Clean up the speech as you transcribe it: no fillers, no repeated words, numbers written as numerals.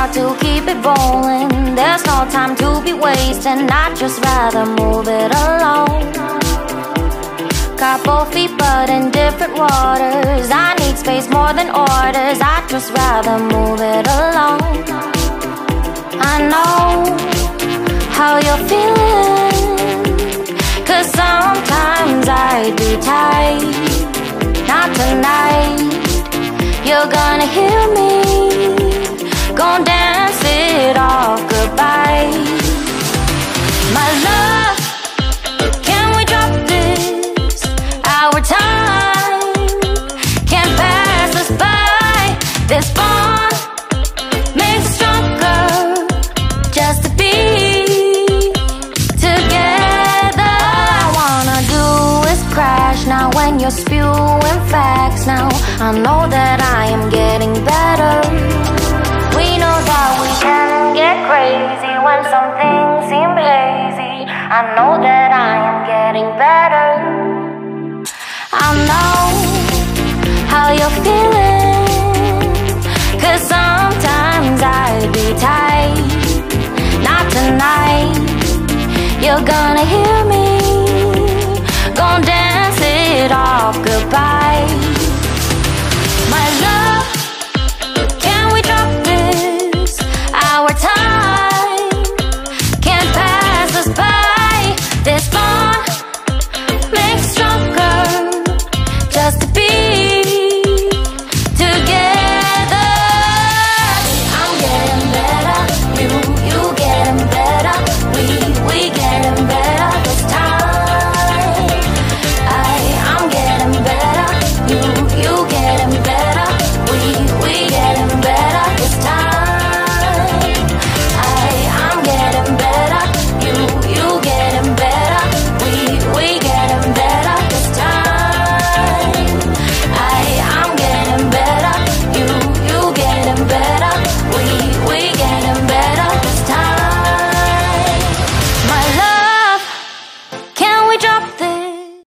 start to keep it rolling. There's no time to be wasting, I'd just rather move it along. Got both feet but in different waters. I need space more than orders, I'd just rather move it along. I know how you're feeling, 'cause sometimes I'd be tight. Not tonight, you're gonna hear me, gon' dance it off goodbye. My love, can we drop this? Our time can't pass us by. This bond makes us stronger, just to be together. All I wanna do is crash now when you're spewing facts. Now I know that I am getting better. We know that we can get crazy when some things seem hazy. I know that I am getting better. I know how you're feeling, 'cause sometimes I'd be tight. Not tonight, you're gonna hear me, gon' dance it off goodbye. My love, can we drop this? Our time can't pass us by. This bond makes us stronger, just to be together. I'm getting better, you getting better. We getting better this time. I'm getting better, you getting better. We getting better this time. I'm getting better, you getting better. We getting better this time. I'm getting better, you getting better. We getting better this time. My love, can we drop